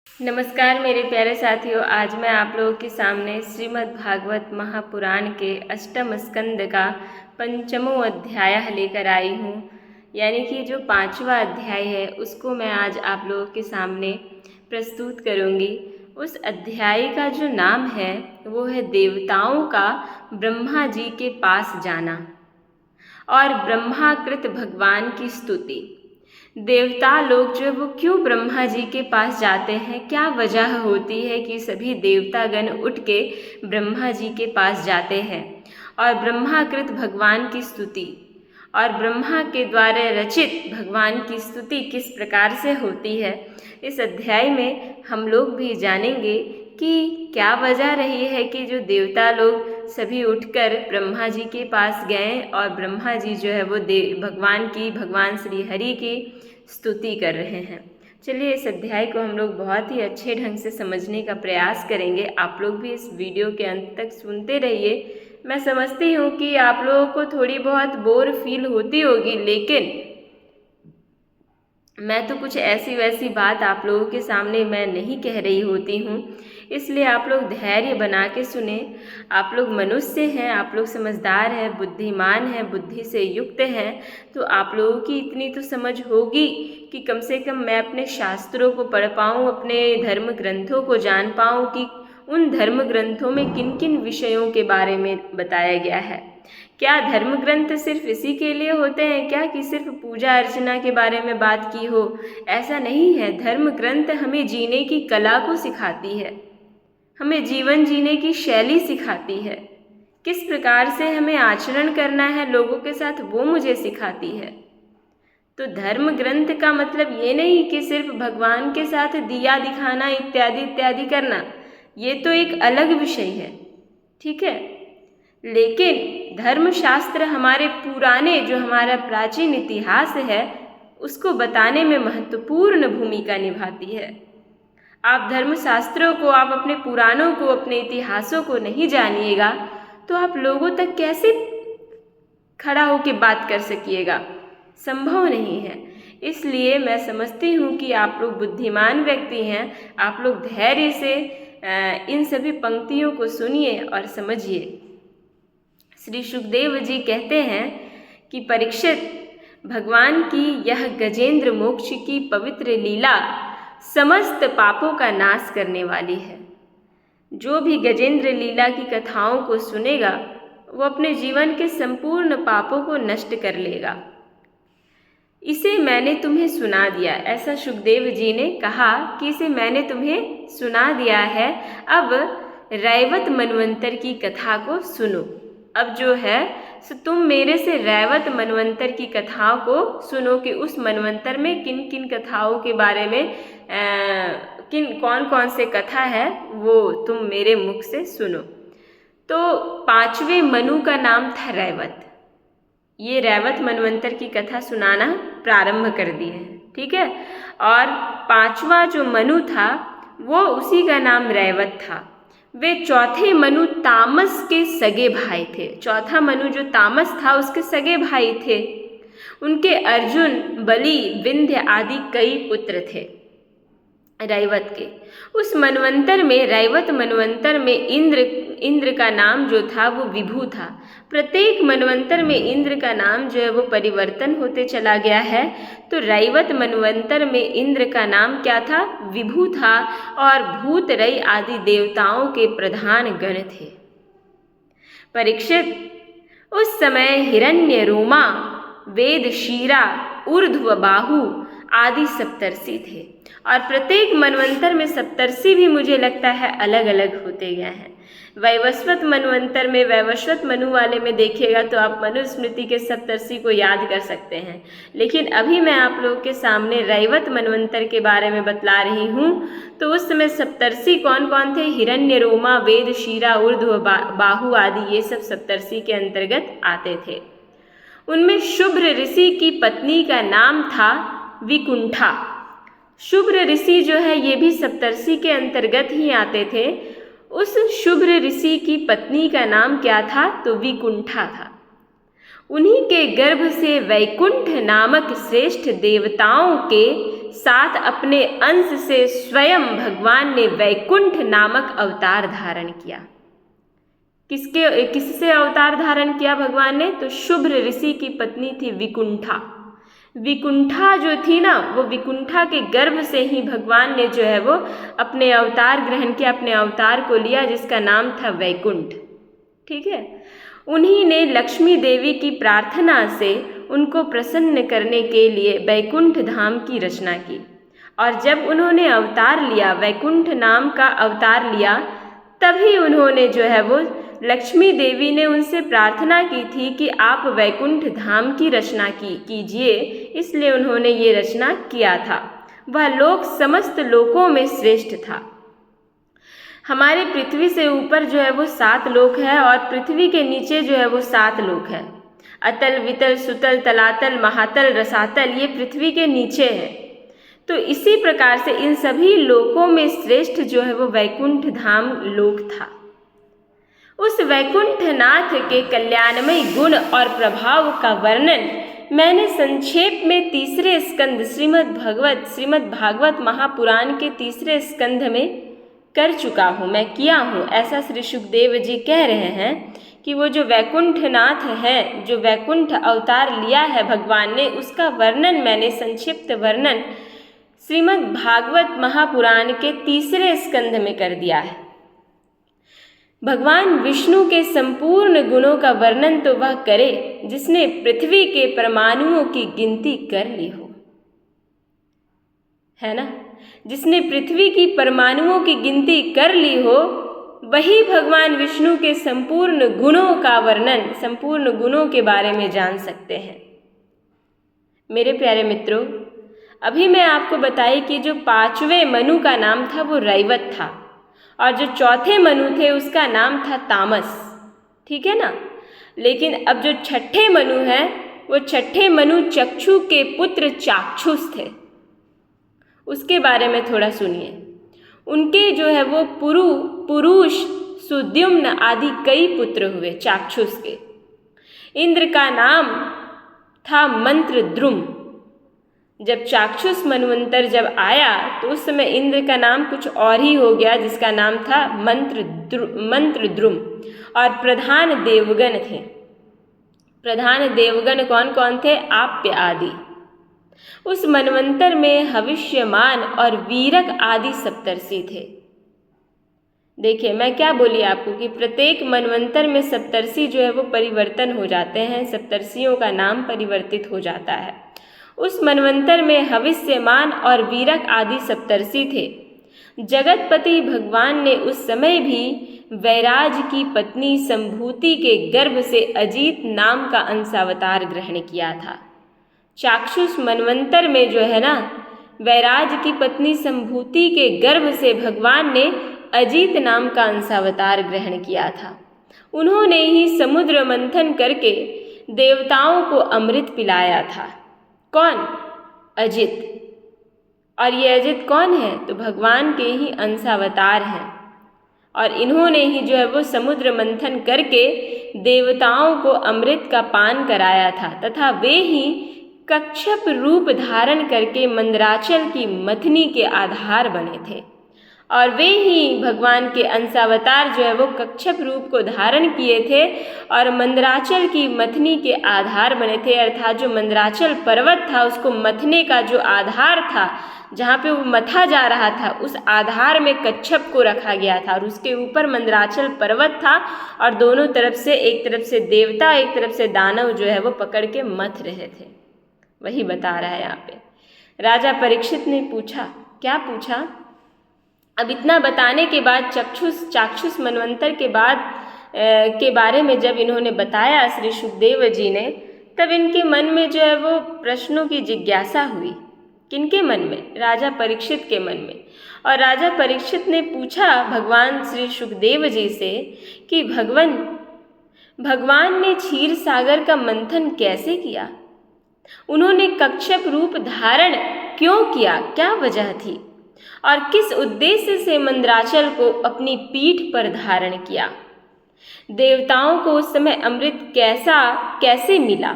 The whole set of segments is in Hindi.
नमस्कार मेरे प्यारे साथियों। आज मैं आप लोगों के सामने श्रीमद् भागवत महापुराण के अष्टम स्कंद का पंचमों अध्याय लेकर आई हूँ। यानी कि जो पांचवा अध्याय है उसको मैं आज आप लोगों के सामने प्रस्तुत करूँगी। उस अध्याय का जो नाम है वो है देवताओं का ब्रह्मा जी के पास जाना और ब्रह्माकृत भगवान की स्तुति। देवता लोग जो वो क्यों ब्रह्मा जी के पास जाते हैं, क्या वजह होती है कि सभी देवतागण उठ के ब्रह्मा जी के पास जाते हैं और ब्रह्माकृत भगवान की स्तुति और ब्रह्मा के द्वारा रचित भगवान की स्तुति किस प्रकार से होती है, इस अध्याय में हम लोग भी जानेंगे कि क्या वजह रही है कि जो देवता लोग सभी उठकर ब्रह्मा जी के पास गए और ब्रह्मा जी जो है वो भगवान श्री हरि की स्तुति कर रहे हैं। चलिए इस अध्याय को हम लोग बहुत ही अच्छे ढंग से समझने का प्रयास करेंगे। आप लोग भी इस वीडियो के अंत तक सुनते रहिए। मैं समझती हूँ कि आप लोगों को थोड़ी बहुत बोर फील होती होगी, लेकिन मैं तो कुछ ऐसी वैसी बात आप लोगों के सामने मैं नहीं कह रही होती हूँ, इसलिए आप लोग धैर्य बना के सुने। आप लोग मनुष्य हैं, आप लोग समझदार हैं, बुद्धिमान हैं, बुद्धि से युक्त हैं, तो आप लोगों की इतनी तो समझ होगी कि कम से कम मैं अपने शास्त्रों को पढ़ पाऊँ, अपने धर्म ग्रंथों को जान पाऊँ कि उन धर्म ग्रंथों में किन किन विषयों के बारे में बताया गया है। क्या धर्म ग्रंथ सिर्फ इसी के लिए होते हैं क्या कि सिर्फ पूजा अर्चना के बारे में बात की हो? ऐसा नहीं है। धर्म ग्रंथ हमें जीने की कला को सिखाती है, हमें जीवन जीने की शैली सिखाती है, किस प्रकार से हमें आचरण करना है लोगों के साथ वो मुझे सिखाती है। तो धर्म ग्रंथ का मतलब ये नहीं कि सिर्फ भगवान के साथ दिया दिखाना इत्यादि इत्यादि करना, ये तो एक अलग विषय है, ठीक है। लेकिन धर्मशास्त्र हमारे पुराने जो हमारा प्राचीन इतिहास है उसको बताने में महत्वपूर्ण भूमिका निभाती है। आप धर्मशास्त्रों को, आप अपने पुराणों को, अपने इतिहासों को नहीं जानिएगा तो आप लोगों तक कैसे खड़ा होकर बात कर सकिएगा? संभव नहीं है। इसलिए मैं समझती हूँ कि आप लोग बुद्धिमान व्यक्ति हैं, आप लोग धैर्य से इन सभी पंक्तियों को सुनिए और समझिए। श्री सुखदेव जी कहते हैं कि परीक्षित, भगवान की यह गजेंद्र मोक्ष की पवित्र लीला समस्त पापों का नाश करने वाली है। जो भी गजेंद्र लीला की कथाओं को सुनेगा वो अपने जीवन के संपूर्ण पापों को नष्ट कर लेगा। इसे मैंने तुम्हें सुना दिया, ऐसा सुखदेव जी ने कहा कि इसे मैंने तुम्हें सुना दिया है, अब रैवत मनवंतर की कथा को सुनो। अब जो है सो तुम मेरे से रैवत मनवंतर की कथाओं को सुनो कि उस मनवंतर में किन किन कथाओं के बारे में कौन कौन से कथा है वो तुम मेरे मुख से सुनो। तो पांचवें मनु का नाम था रैवत। ये रैवत मनवंतर की कथा सुनाना प्रारंभ कर दिए हैं, ठीक है। और पांचवा जो मनु था वो उसी का नाम रैवत था। वे चौथे मनु तामस के सगे भाई थे। चौथा मनु जो तामस था उसके सगे भाई थे। उनके अर्जुन, बलि, विंध्य आदि कई पुत्र थे रैवत के। उस मनवंतर में, रैवत मनवंतर में इंद्र का नाम जो था वो विभु था। प्रत्येक मनवंतर में इंद्र का नाम जो है वो परिवर्तन होते चला गया है। तो रैवत मनवंतर में इंद्र का नाम क्या था? विभु था और भूत रई आदि देवताओं के प्रधान गण थे। परीक्षित, उस समय हिरण्य रोमा, वेद शीरा, ऊर्ध्व बाहु आदि सप्तर्षि थे। और प्रत्येक मनवंतर में सप्तर्षि भी मुझे लगता है अलग अलग होते गए हैं। वैवस्वत मनवंतर में, वैवस्वत मनु वाले में देखिएगा तो आप मनुस्मृति के सप्तर्षि को याद कर सकते हैं। लेकिन अभी मैं आप लोगों के सामने रैवत मनवंतर के बारे में बतला रही हूँ। तो उस समय सप्तर्षि कौन कौन थे? हिरण्य रोमा, वेद शीरा, ऊर्ध्व बाहु आदि ये सब सप्तर्षि के अंतर्गत आते थे। उनमें शुभ्र ऋषि की पत्नी का नाम था विकुंठा। शुभ्र ऋषि जो है ये भी सप्तर्षि के अंतर्गत ही आते थे। उस शुभ्र ऋषि की पत्नी का नाम क्या था? तो विकुंठा था। उन्हीं के गर्भ से वैकुंठ नामक श्रेष्ठ देवताओं के साथ अपने अंश से स्वयं भगवान ने वैकुंठ नामक अवतार धारण किया। किससे अवतार धारण किया भगवान ने? तो शुभ्र ऋषि की पत्नी थी विकुंठा। विकुंठा जो थी ना, वो विकुंठा के गर्भ से ही भगवान ने जो है वो अपने अवतार ग्रहण किया, अपने अवतार को लिया, जिसका नाम था वैकुंठ। ठीक है। उन्हीं ने लक्ष्मी देवी की प्रार्थना से उनको प्रसन्न करने के लिए वैकुंठ धाम की रचना की। और जब उन्होंने अवतार लिया, वैकुंठ नाम का अवतार लिया, तभी उन्होंने जो है वो लक्ष्मी देवी ने उनसे प्रार्थना की थी कि आप वैकुंठ धाम की रचना कीजिए, इसलिए उन्होंने ये रचना किया था। वह लोक समस्त लोकों में श्रेष्ठ था। हमारे पृथ्वी से ऊपर जो है वो 7 लोक है और पृथ्वी के नीचे जो है वो 7 लोक है। अतल, वितल, सुतल, तलातल, महातल, रसातल, ये पृथ्वी के नीचे है। तो इसी प्रकार से इन सभी लोकों में श्रेष्ठ जो है वो वैकुंठ धाम लोक था। उस वैकुंठनाथ के कल्याणमय गुण और प्रभाव का वर्णन मैंने संक्षेप में तीसरे स्कंद श्रीमद् भागवत महापुराण के तीसरे स्कंध में कर चुका हूँ, मैं किया हूँ। ऐसा श्री सुखदेव जी कह रहे हैं कि वो जो वैकुंठनाथ है, जो वैकुंठ अवतार लिया है भगवान ने, उसका वर्णन मैंने संक्षिप्त वर्णन श्रीमद् भागवत महापुराण के तीसरे स्कंध में कर दिया है। भगवान विष्णु के संपूर्ण गुणों का वर्णन तो वह करे जिसने पृथ्वी के परमाणुओं की गिनती कर ली हो, है ना। जिसने पृथ्वी की परमाणुओं की गिनती कर ली हो, वही भगवान विष्णु के संपूर्ण गुणों का वर्णन, संपूर्ण गुणों के बारे में जान सकते हैं। मेरे प्यारे मित्रों, अभी मैं आपको बताई कि जो 5वें मनु का नाम था वो रैवत था और जो 4थे मनु थे उसका नाम था तामस। ठीक है ना। लेकिन अब जो 6ठे मनु है, वो 6ठे मनु चक्षु के पुत्र चाक्षुष थे। उसके बारे में थोड़ा सुनिए। उनके जो है वो पुरुष सुद्युम्न आदि कई पुत्र हुए चाक्षुष के। इंद्र का नाम था मंत्रद्रुम। जब चाक्षुष मनवंतर जब आया तो उस समय इंद्र का नाम कुछ और ही हो गया, जिसका नाम था मंत्रद्रुम। और प्रधान देवगण थे। प्रधान देवगण कौन कौन थे? आप्य आदि। उस मनवंतर में हविष्यमान और वीरक आदि सप्तर्षि थे। देखिए मैं क्या बोली आपको कि प्रत्येक मनवंतर में सप्तर्षि जो है वो परिवर्तन हो जाते हैं, सप्तर्षियों का नाम परिवर्तित हो जाता है। उस मनवंतर में हविष्यमान और वीरक आदि सप्तर्षि थे। जगतपति भगवान ने उस समय भी वैराज की पत्नी संभूति के गर्भ से अजीत नाम का अंशावतार ग्रहण किया था। चाक्षुष मनवंतर में जो है ना, वैराज की पत्नी संभूति के गर्भ से भगवान ने अजीत नाम का अंशावतार ग्रहण किया था। उन्होंने ही समुद्र मंथन करके देवताओं को अमृत पिलाया था। कौन? अजित। और ये अजित कौन है? तो भगवान के ही अंशावतार हैं। और इन्होंने ही जो है वो समुद्र मंथन करके देवताओं को अमृत का पान कराया था, तथा वे ही कच्छप रूप धारण करके मंदराचल की मथनी के आधार बने थे। और वे ही भगवान के अंशावतार जो है वो कच्छप रूप को धारण किए थे और मंदराचल की मथनी के आधार बने थे। अर्थात जो मंदराचल पर्वत था उसको मथने का जो आधार था, जहाँ पे वो मथा जा रहा था, उस आधार में कच्छप को रखा गया था और उसके ऊपर मंदराचल पर्वत था और दोनों तरफ से, एक तरफ से देवता एक तरफ से दानव जो है वो पकड़ के मथ रहे थे। वही बता रहा है यहाँ पे। राजा परीक्षित ने पूछा, क्या पूछा? अब इतना बताने के बाद चाक्षुष मनवंतर के बारे में जब इन्होंने बताया श्री सुखदेव जी ने, तब इनके मन में जो है वो प्रश्नों की जिज्ञासा हुई। किनके मन में? राजा परीक्षित के मन में। और राजा परीक्षित ने पूछा भगवान श्री सुखदेव जी से कि भगवान ने क्षीर सागर का मंथन कैसे किया? उन्होंने कच्छप रूप धारण क्यों किया? क्या वजह थी? और किस उद्देश्य से मंदराचल को अपनी पीठ पर धारण किया? देवताओं को उस समय अमृत कैसे मिला?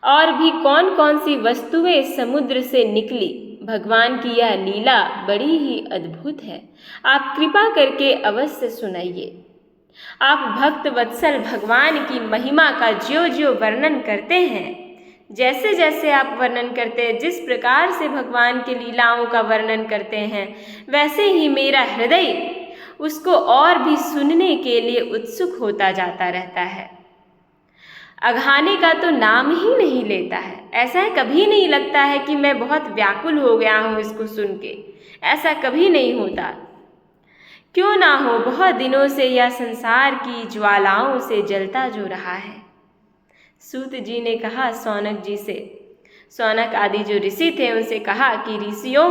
और भी कौन कौन सी वस्तुएं समुद्र से निकली? भगवान की यह लीला बड़ी ही अद्भुत है। आप कृपा करके अवश्य सुनाइए। आप भक्त वत्सल भगवान की महिमा का ज्यों ज्यों वर्णन करते हैं, जैसे जैसे आप वर्णन करते हैं, जिस प्रकार से भगवान की लीलाओं का वर्णन करते हैं, वैसे ही मेरा हृदय उसको और भी सुनने के लिए उत्सुक होता जाता रहता है। अघाने का तो नाम ही नहीं लेता है। ऐसा कभी नहीं लगता है कि मैं बहुत व्याकुल हो गया हूँ इसको सुन के, ऐसा कभी नहीं होता। क्यों ना हो, बहुत दिनों से यह संसार की ज्वालाओं से जलता जो रहा है। सूत जी ने कहा शौनक जी से, शौनक आदि जो ऋषि थे उनसे कहा कि ऋषियों,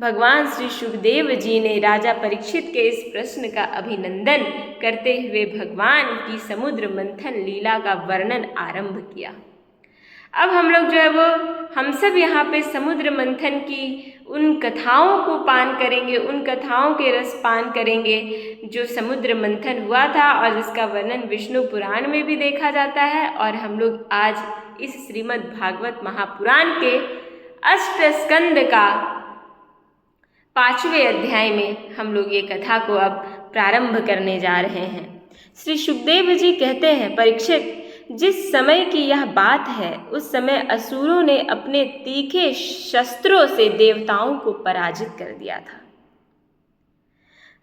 भगवान श्री सुखदेव जी ने राजा परीक्षित के इस प्रश्न का अभिनंदन करते हुए भगवान की समुद्र मंथन लीला का वर्णन आरंभ किया। अब हम लोग जो है वो हम सब यहाँ पे समुद्र मंथन की उन कथाओं को पान करेंगे, उन कथाओं के रस पान करेंगे जो समुद्र मंथन हुआ था और जिसका वर्णन विष्णु पुराण में भी देखा जाता है। और हम लोग आज इस श्रीमद् भागवत महापुराण के अष्ट स्कंद का 5वें अध्याय में हम लोग ये कथा को अब प्रारंभ करने जा रहे हैं। श्री सुखदेव जी कहते हैं, परीक्षित, जिस समय की यह बात है उस समय असुरों ने अपने तीखे शस्त्रों से देवताओं को पराजित कर दिया था।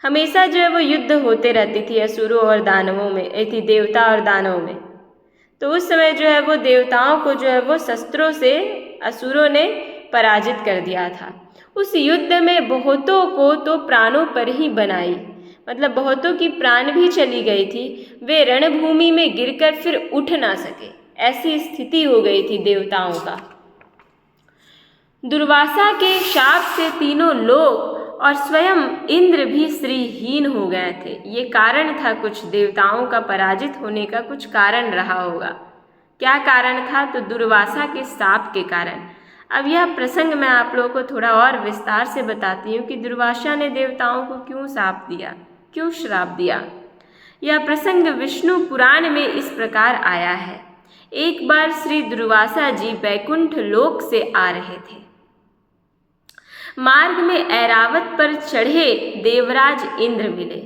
हमेशा जो है वो युद्ध होते रहती थी असुरों और दानवों में, थी देवता और दानवों में। तो उस समय जो है वो देवताओं को जो है वो शस्त्रों से असुरों ने पराजित कर दिया था। उस युद्ध में बहुतों को तो प्राणों पर ही बनाई, मतलब बहुतों की प्राण भी चली गई थी। वे रणभूमि में गिरकर फिर उठ ना सके, ऐसी स्थिति हो गई थी देवताओं का। दुर्वासा के शाप से तीनों लोक और स्वयं इंद्र भी श्रीहीन हो गए थे। ये कारण था, कुछ देवताओं का पराजित होने का कुछ कारण रहा होगा। क्या कारण था? तो दुर्वासा के शाप के कारण। अब यह प्रसंग मैं आप लोगों को थोड़ा और विस्तार से बताती हूँ कि दुर्वासा ने देवताओं को क्यों शाप दिया, क्यों श्राप दिया। यह प्रसंग विष्णु पुराण में इस प्रकार आया है। एक बार श्री दुर्वासा जी बैकुंठ लोक से आ रहे थे। मार्ग में ऐरावत पर चढ़े देवराज इंद्र मिले।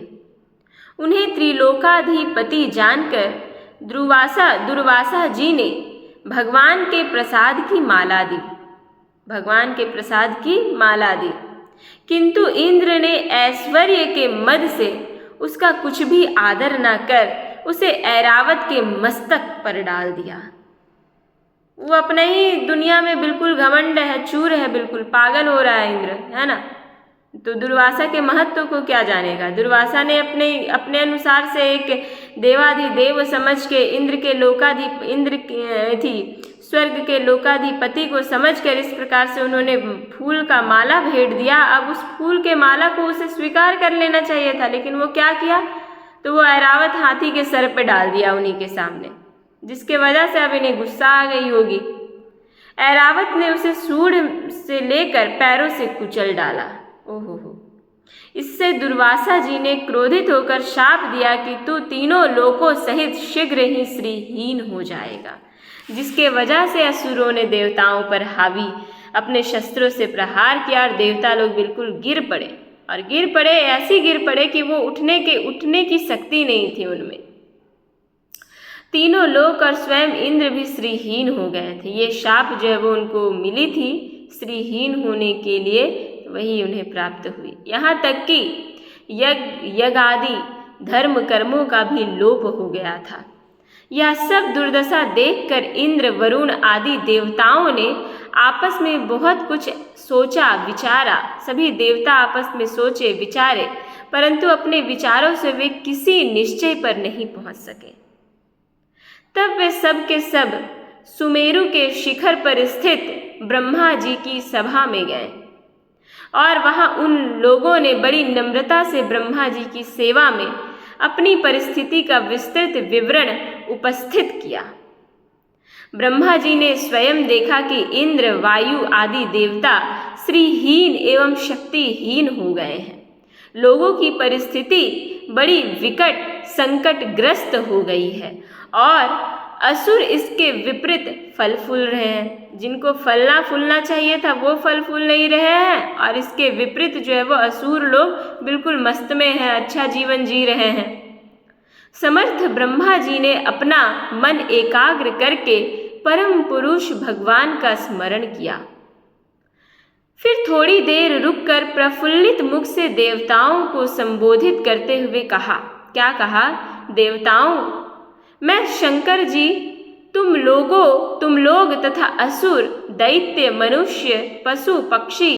उन्हें त्रिलोकाधिपति जानकर दुर्वासा जी ने भगवान के प्रसाद की माला दी, भगवान के प्रसाद की माला दी। किंतु इंद्र ने ऐश्वर्य के मद से उसका कुछ भी आदर न कर उसे ऐरावत के मस्तक पर डाल दिया। वो अपने ही दुनिया में बिल्कुल घमंड है, चूर है, बिल्कुल पागल हो रहा है इंद्र, है ना। तो दुर्वासा के महत्व को क्या जानेगा। दुर्वासा ने अपने अनुसार से एक देवाधिदेव समझ के स्वर्ग के लोकाधिपति को समझकर इस प्रकार से उन्होंने फूल का माला भेंट दिया। अब उस फूल के माला को उसे स्वीकार कर लेना चाहिए था, लेकिन वो क्या किया, तो वो ऐरावत हाथी के सर पे डाल दिया उन्हीं के सामने, जिसके वजह से अब इन्हें गुस्सा आ गई होगी। ऐरावत ने उसे सूंड से लेकर पैरों से कुचल डाला। ओहो हो। इससे दुर्वासा जी ने क्रोधित होकर शाप दिया कि तू तीनों लोकों सहित शीघ्र ही श्रीहीन हो जाएगा, जिसके वजह से असुरों ने देवताओं पर हावी अपने शस्त्रों से प्रहार किया और देवता लोग बिल्कुल गिर पड़े, और गिर पड़े, ऐसी गिर पड़े कि वो उठने की शक्ति नहीं थी उनमें। तीनों लोक और स्वयं इंद्र भी श्रीहीन हो गए थे। ये शाप जो है वो उनको मिली थी श्रीहीन होने के लिए, वही उन्हें प्राप्त हुई। यहाँ तक कि यज्ञ आदि धर्म कर्मों का भी लोप हो गया था। यह सब दुर्दशा देखकर इंद्र, वरुण आदि देवताओं ने आपस में बहुत कुछ सोचा विचारा। सभी देवता आपस में सोचे विचारे, परंतु अपने विचारों से वे किसी निश्चय पर नहीं पहुंच सके। तब वे सब के सब सुमेरु के शिखर पर स्थित ब्रह्मा जी की सभा में गए और वहां उन लोगों ने बड़ी नम्रता से ब्रह्मा जी की सेवा में अपनी परिस्थिति का विस्तृत विवरण उपस्थित किया। ब्रह्मा जी ने स्वयं देखा कि इंद्र, वायु आदि देवता श्रीहीन एवं शक्तिहीन हो गए हैं। लोगों की परिस्थिति बड़ी विकट संकटग्रस्त हो गई है और असुर इसके विपरीत फल फूल रहे हैं। जिनको फलना फूलना चाहिए था वो फल फूल नहीं रहे हैं, और इसके विपरीत जो है वो असुर लोग बिल्कुल मस्त में हैं, अच्छा जीवन जी रहे हैं। समर्थ ब्रह्मा जी ने अपना मन एकाग्र करके परम पुरुष भगवान का स्मरण किया। फिर थोड़ी देर रुककर प्रफुल्लित मुख से देवताओं को संबोधित करते हुए कहा। क्या कहा? देवताओं, मैं शंकर जी, तुम लोग तथा असुर, दैत्य, मनुष्य, पशु, पक्षी